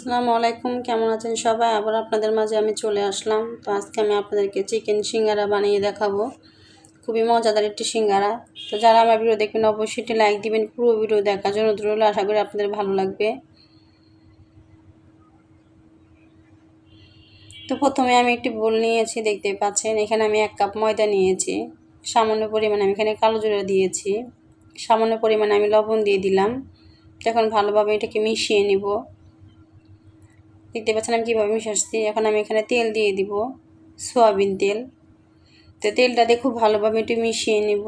আসসালামু আলাইকুম, কেমন আছেন সবাই? আবার আপনাদের মাঝে আমি চলে আসলাম। তো আজকে আমি আপনাদেরকে চিকেন সিঙ্গারা বানিয়ে দেখাবো। খুবই মজাদার একটি সিঙ্গারা। তো যারা আমার ভিডিও দেখবেন অবশ্যই একটি লাইক দিবেন। পুরো ভিডিও দেখার জন্য অনুরোধ রইল। আশা করি আপনাদের ভালো লাগবে। তো প্রথমে আমি একটি বোল নিয়েছি, দেখতে পাচ্ছেন। এখানে আমি 1 কাপ ময়দা নিয়েছি। সামান্য পরিমাণে আমি এখানে কালো জিরা দিয়েছি। সামান্য পরিমাণে আমি লবণ দিয়ে দিলাম। এখন ভালোভাবে এটাকে মিশিয়ে নিব। দেখতে পাচ্ছেন আমি কীভাবে মিশাচ্ছি। এখন আমি এখানে তেল দিয়ে দিব, সয়াবিন তেল। তো তেলটা দিয়ে খুব ভালোভাবে একটু মিশিয়ে নিব।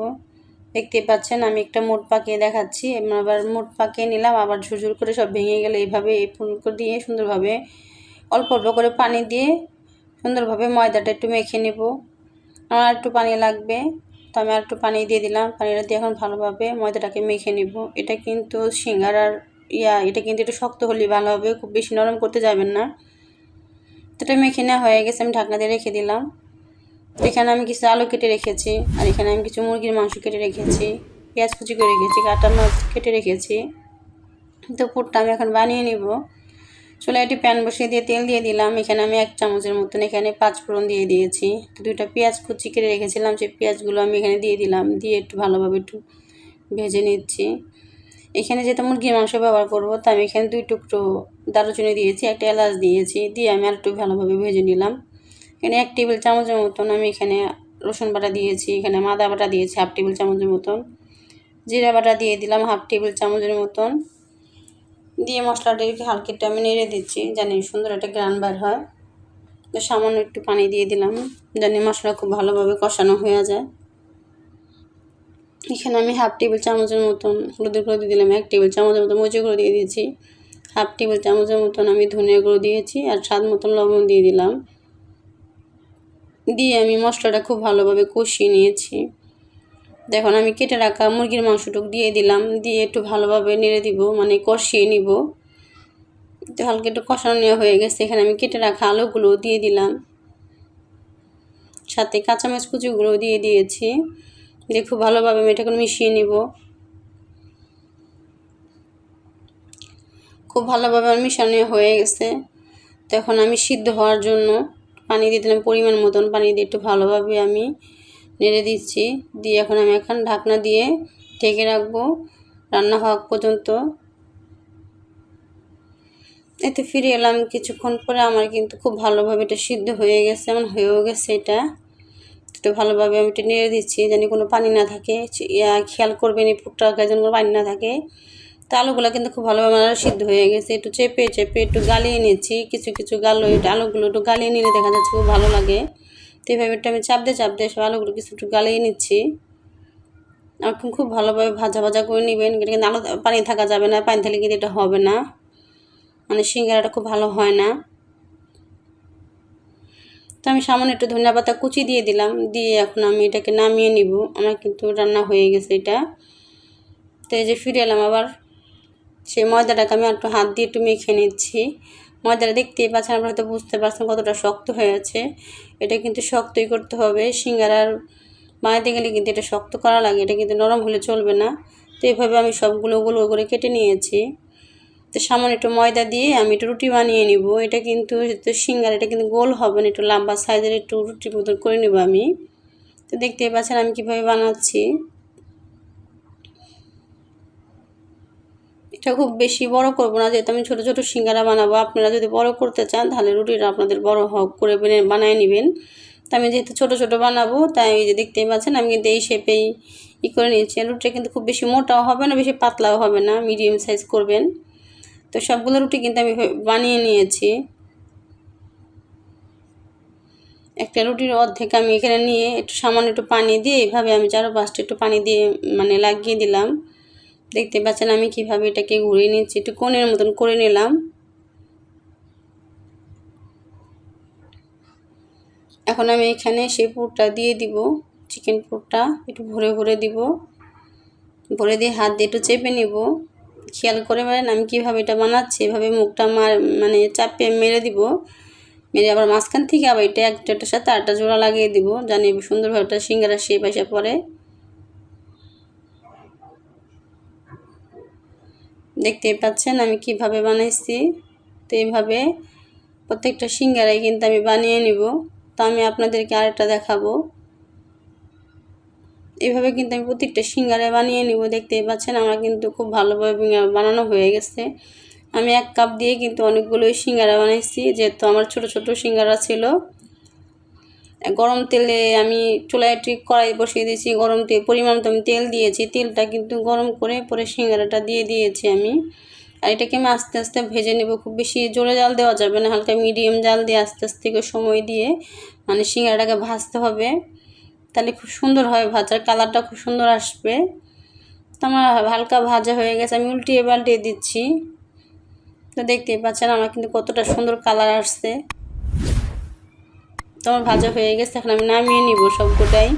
দেখতে পাচ্ছেন আমি একটা মোট পাকিয়ে দেখাচ্ছি। আবার মোট পাকিয়ে নিলাম, আবার ঝুরঝুর করে সব ভেঙে গেলে এইভাবে এই ফুলকো দিয়ে সুন্দরভাবে অল্প অল্প করে পানি দিয়ে সুন্দরভাবে ময়দাটা একটু মেখে নেব। আমার একটু পানি লাগবে, তো আমি আর একটু পানি দিয়ে দিলাম। পানিটা দিয়ে এখন ভালোভাবে ময়দাটাকে মেখে নেব। এটা কিন্তু সিঙ্গারার এটা কিন্তু একটু শক্ত হলে ভালো হবে, খুব বেশি নরম করতে যাবেন না। তো এটা মেখে নেওয়া হয়ে গেছে, আমি ঢাকনা দিয়ে রেখে দিলাম। এখানে আমি কিছু আলু কেটে রেখেছি, আর এখানে আমি কিছু মুরগির মাংস কেটে রেখেছি, পেঁয়াজ কুচি করে রেখেছি, কাটা মাছ কেটে রেখেছি। তো পুরটা আমি এখন বানিয়ে নিব। চুলায় একটি প্যান বসিয়ে দিয়ে তেল দিয়ে দিলাম। এখানে আমি 1 চামচের মতন এখানে 5 ফোড়ন দিয়ে দিয়েছি। তো 2টা পেঁয়াজ কুচি কেটে রেখেছিলাম, সেই পেঁয়াজগুলো আমি এখানে দিয়ে দিলাম। দিয়ে একটু ভালোভাবে একটু ভেজে নিচ্ছি। এখানে যেহেতু মুরগির মাংস ব্যবহার করবো, তো আমি এখানে 2 টুকরো দারুচিনি দিয়েছি, একটা এলাচ দিয়েছি। দিয়ে আমি আর একটু ভালোভাবে ভেজে নিলাম। এখানে 1 টেবিল চামচের মতন আমি এখানে রসুন বাটা দিয়েছি, এখানে আদা বাটা দিয়েছি 1/2 টেবিল চামচের মতন, জিরা বাটা দিয়ে দিলাম 1/2 টেবিল চামচের মতন। দিয়ে মশলাটাকে হালকা একটু আমি নেড়ে দিচ্ছি, জানি সুন্দর একটা গ্রান বার হয়। তো সামান্য একটু পানি দিয়ে দিলাম, জানি মশলা খুব ভালোভাবে কষানো হয়ে যায়। এখানে আমি 1/2 টেবিল চামচের মতন হলুদের গুঁড়ো দিয়ে দিলাম, 1 টেবিল চামচের মতন মরিচের গুঁড়ো দিয়ে দিয়েছি, 1/2 টেবিল চামচের মতন আমি ধনিয়া গুঁড়ো দিয়েছি, আর স্বাদ মতন লবণ দিয়ে দিলাম। দিয়ে আমি মশলাটা খুব ভালোভাবে কষিয়ে নিয়েছি। দেখুন আমি কেটে রাখা মুরগির মাংসটুকু দিয়ে দিলাম, দিয়ে একটু ভালোভাবে নেড়ে দিব, মানে কষিয়ে নিব। তো হালকা একটু কষানো নেওয়া হয়ে গেছে। এখানে আমি কেটে রাখা আলুগুলো দিয়ে দিলাম, সাথে কাঁচামরিচ কুচিগুলো দিয়ে দিয়েছি। দিয়ে খুব ভালোভাবে আমি এটাকে মিশিয়ে নিব। খুব ভালোভাবে আমার মিশানো হয়ে গেছে। তো এখন আমি সিদ্ধ হওয়ার জন্য পানি দিয়ে দিলাম, পরিমাণ মতন পানি দিয়ে একটু ভালোভাবে আমি নেড়ে দিচ্ছি। দিয়ে এখন আমি ঢাকনা দিয়ে ঢেকে রাখবো রান্না হওয়া পর্যন্ত। এতে ফিরে এলাম কিছুক্ষণ পরে, আমার কিন্তু খুব ভালোভাবে এটা সিদ্ধ হয়ে গেছে, এমন হয়েও গেছে। এটা একটু ভালোভাবে আমি এটা নেড়ে দিচ্ছি, যেন কোনো পানি না থাকে। খেয়াল করবেন এই পুরটা যেন কোনো পানি না থাকে। তো আলুগুলো কিন্তু খুব ভালোভাবে আমার সিদ্ধ হয়ে গেছে। একটু চেপে চেপে একটু গালিয়ে নিচ্ছি, কিছু কিছু গালো আলুগুলো একটু গালিয়ে নিলে দেখা যাচ্ছে খুব ভালো লাগে। তো এইভাবে একটু আমি চাপ দিয়ে সব আলুগুলো কিছু একটু গালিয়ে নিচ্ছি। এখন খুব ভালোভাবে ভাজা ভাজা করে নেবেন। এটা কিন্তু আলু পানি থাকা যাবে না, পানি থাকলে কিন্তু এটা হবে না, মানে সিঙ্গারাটা খুব ভালো হয় না। তো আমি সামান্য একটু ধনিয়া পাতা কুচি দিয়ে দিলাম, দিয়ে এখন আমি এটাকে নামিয়ে নিব। আমার কিন্তু রান্না হয়ে গেছে এটা। তো এই যে ফিরে এলাম আবার, সেই ময়দাটাকে আমি একটু হাত দিয়ে একটু মেখে নিচ্ছি। ময়দাটা দেখতেই পাচ্ছেন, আপনারা হয়তো বুঝতে পারছেন কতটা শক্ত হয়ে আছে। এটা কিন্তু শক্তই করতে হবে, সিঙ্গারার বানাতে গেলে কিন্তু এটা শক্ত করা লাগে, এটা কিন্তু নরম হলে চলবে না। তো এইভাবে আমি সবগুলো গোল করে কেটে নিয়েছি। তো সামান্য একটু ময়দা দিয়ে আমি একটু রুটি বানিয়ে নিব। এটা কিন্তু সিঙ্গারা, এটা কিন্তু গোল হবে না, একটু লম্বা সাইজের একটু রুটির মতন করে নেব আমি। তো দেখতেই পাচ্ছেন আমি কীভাবে বানাচ্ছি। এটা খুব বেশি বড় করব না, যেহেতু আমি ছোটো ছোটো সিঙ্গারা বানাবো। আপনারা যদি বড় করতে চান তাহলে রুটিটা আপনাদের বড় করে বানিয়ে নেবেন। তো আমি যেহেতু ছোটো ছোটো বানাবো, তাই এই যে দেখতেই পাচ্ছেন আমি কিন্তু এই শেপেই করে নিয়েছি। রুটিটা কিন্তু খুব বেশি মোটাও হবে না, বেশি পাতলাও হবে না, মিডিয়াম সাইজ করবেন। তো সবগুলো রুটি কিন্তু আমি বানিয়ে নিয়েছি। একটা রুটির অর্ধেক আমি এখানে নিয়ে একটু সামান্য একটু পানি দিয়ে এইভাবে আমি 4-5টা একটু পানি দিয়ে মানে লাগিয়ে দিলাম। দেখতে পাচ্ছেন আমি কিভাবে এটাকে ঘুরিয়ে নিচ্ছি, একটু কোণের মতন করে নিলাম। এখন আমি এখানে সেই পুরটা দিয়ে দিব, চিকেন পুরটা একটু ভরে ভরে দিব। ভরে দিয়ে হাত দিয়ে একটু চেপে নিব। খেয়াল করে বলেন আমি কীভাবে এটা বানাচ্ছি। এভাবে মুখটা মানে চাপে মেরে দিব, মেরে আবার মাঝখান থেকে আবার এটা একটার সাথে আরেকটা জোড়া লাগিয়ে দিব, জানি সুন্দরভাবে একটা সিঙ্গারা শেপ আসে পরে। দেখতেই পাচ্ছেন আমি কিভাবে বানাইছি। তো এইভাবে প্রত্যেকটা সিঙ্গারাই কিন্তু আমি বানিয়ে নিব। তো আমি আপনাদেরকে আরেকটা দেখাবো। এইভাবে কিন্তু আমি প্রত্যেকটা সিঙ্গারা বানিয়ে নিব। দেখতেই পাচ্ছেন আমার কিন্তু খুব ভালোভাবে বানানো হয়ে গেছে। আমি 1 কাপ দিয়ে কিন্তু অনেকগুলোই সিঙ্গারা বানাইছি, যেহেতু আমার ছোট ছোট সিঙ্গারা ছিল। গরম তেলে আমি চুলায় কড়াই বসিয়ে দিয়েছি, গরম তেল পরিমাণ মতো আমি তেল দিয়েছি। তেলটা কিন্তু গরম করে পরে সিঙ্গারাটা দিয়ে দিয়েছি আমি। আর এটাকে আমি আস্তে আস্তে ভেজে নেব। খুব বেশি জোরে জাল দেওয়া যাবে না, হালকা মিডিয়াম জাল দিয়ে আস্তে আস্তে সময় দিয়ে মানে সিঙ্গারাটাকে ভাজতে হবে। তাহলে খুব সুন্দর হয় ভাজার কালারটা খুব সুন্দর আসবে। তো আমার হালকা ভাজা হয়ে গেছে, আমি উল্টিয়ে পাল্টিয়ে দিচ্ছি। তো দেখতেই পাচ্ছেন আমার কিন্তু কতটা সুন্দর কালার আসছে। তো আমার ভাজা হয়ে গেছে, এখন আমি নামিয়ে নিব সবকটাই।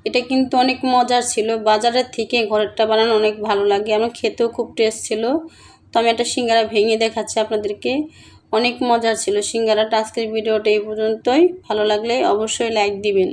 এটা কিন্তু অনেক মজার ছিল, বাজারের থেকে ঘরেরটা বানানো অনেক ভালো লাগে, আমার খেতেও খুব টেস্ট ছিল। তো আমি একটা সিঙ্গারা ভেঙে দেখাচ্ছি আপনাদেরকে, অনেক মজার ছিল সিঙ্গারাটা। আজকের ভিডিওটা এই পর্যন্তই, ভালো লাগলে অবশ্যই লাইক দিবেন।